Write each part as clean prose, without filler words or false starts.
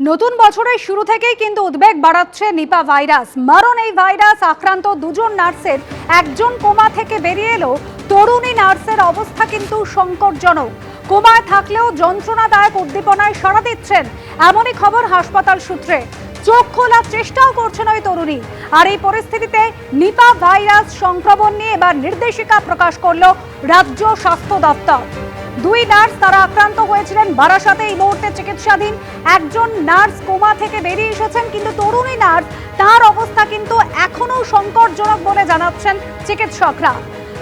নতুন বছরের শুরু থেকেই কিন্তু উদ্বেগ বাড়াচ্ছে নিপা ভাইরাস। মারণ এই ভাইরাস আক্রান্ত দুজন নার্সের একজন কোমা থেকে বেরিয়ে এলো। তরুণী নার্সের অবস্থা কিন্তু সংকটজনক। কোমায় থাকলেও যন্ত্রণাদায়ক উদ্দীপনায় সাড়া দিচ্ছেন, এমনই খবর হাসপাতাল সূত্রে। চোখ খোলার চেষ্টাও করছেন ওই তরুণী। আর এই পরিস্থিতিতে নিপা ভাইরাস সংক্রমণ নিয়ে এবার নির্দেশিকা প্রকাশ করলো রাজ্য স্বাস্থ্য দপ্তর। দুই নার্স তারা আক্রান্ত হয়েছিলেন, বারাসাতে এই মুহূর্তে চিকিৎসাধীন। একজন নার্স কোমা থেকে বেরিয়ে এসেছেন, কিন্তু তরুণী নার্স তার অবস্থা কিন্তু এখনো সংকটজনক বলে জানাচ্ছেন চিকিৎসকরা।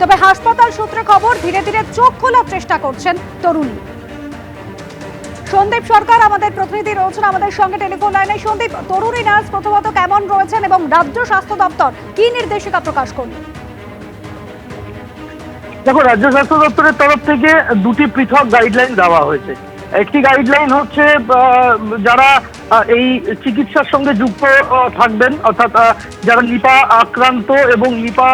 তবে হাসপাতাল সূত্রে খবর, ধীরে ধীরে চোখ খোলার চেষ্টা করছেন তরুণী। সন্দীপ সরকার আমাদের প্রতিনিধি রয়েছেন আমাদের সঙ্গে টেলিফোন লাইনে। সন্দীপ, তরুণী নার্স প্রথমত কেমন রয়েছেন এবং রাজ্য স্বাস্থ্য দপ্তর কি নির্দেশিকা প্রকাশ করল? দেখো, রাজ্য স্বাস্থ্য দপ্তরের তরফ থেকে দুটি পৃথক গাইডলাইন দেওয়া হয়েছে। একটি গাইডলাইন হচ্ছে যারা এই চিকিৎসার সঙ্গে যুক্ত থাকবেন, অর্থাৎ যারা নিপা আক্রান্ত এবং নিপা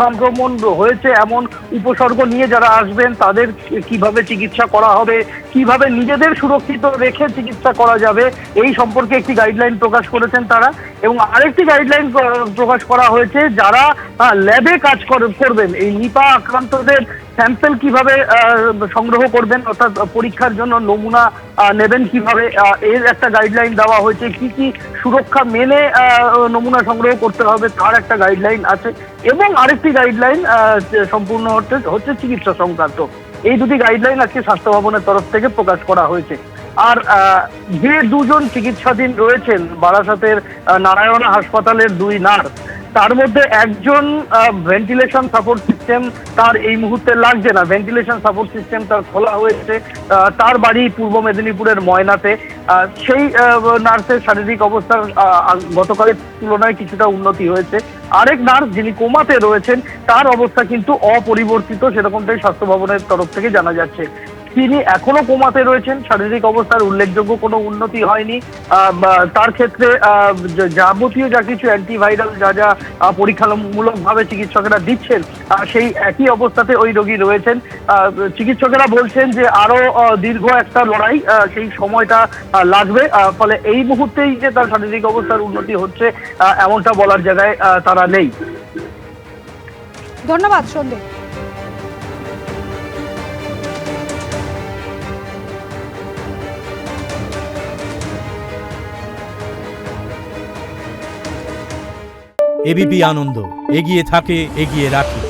সংক্রমণ হয়েছে এমন উপসর্গ নিয়ে যারা আসবেন তাদের কিভাবে চিকিৎসা করা হবে, কিভাবে নিজেদের সুরক্ষিত রেখে চিকিৎসা করা যাবে, এই সম্পর্কে একটি গাইডলাইন প্রকাশ করেছেন তারা। এবং আরেকটি গাইডলাইন প্রকাশ করা হয়েছে যারা ল্যাবে কাজ করবেন, এই নিপা আক্রান্তদের স্যাম্পল কিভাবে সংগ্রহ করবেন, অর্থাৎ পরীক্ষার জন্য নমুনা নেবেন কিভাবে, এর একটা গাইডলাইন দেওয়া হয়েছে। কি কি সুরক্ষা মেনে নমুনা সংগ্রহ করতে হবে তার একটা গাইডলাইন আছে। এবং আরেকটি গাইডলাইন সম্পূর্ণ হচ্ছে চিকিৎসা সংক্রান্ত। এই দুটি গাইডলাইন আজকে স্বাস্থ্য ভবনের তরফ থেকে প্রকাশ করা হয়েছে। আর যে দুজন চিকিৎসাধীন রয়েছেন বারাসাতের নারায়ণা হাসপাতালের দুই নার্স, তার মধ্যে একজন ভেন্টিলেশন সাপোর্ট সিস্টেম তার এই মুহূর্তে লাগছে না, ভেন্টিলেশন সাপোর্ট সিস্টেম তার খোলা হয়েছে। তার বাড়ি পূর্ব মেদিনীপুরের ময়নাতে। সেই নার্সের শারীরিক অবস্থার গতকালের তুলনায় কিছুটা উন্নতি হয়েছে। আরেক নার্স যিনি কোমাতে রয়েছেন তার অবস্থা কিন্তু অপরিবর্তিত, সেরকমটাই স্বাস্থ্য ভবনের তরফ থেকে জানা যাচ্ছে। তিনি এখনো কোমাতে রয়েছেন, শারীরিক অবস্থার উল্লেখযোগ্য কোনো উন্নতি হয়নি। তার ক্ষেত্রে যাবতীয় যা কিছু অ্যান্টিভাইরাল যা পরীক্ষামূলকভাবে চিকিৎসকেরা দিচ্ছেন সেই একই অবস্থাতে ওই রোগী রয়েছেন। চিকিৎসকেরা বলছেন যে আরো দীর্ঘ একটা লড়াই, সেই সময়টা লাগবে। ফলে এই মুহূর্তেই যে তার শারীরিক অবস্থার উন্নতি হচ্ছে এমনটা বলার জায়গায় তারা নেই। ধন্যবাদ সন্দীপ। এবিপি আনন্দ এগিয়ে থাকে, এগিয়ে রাখে।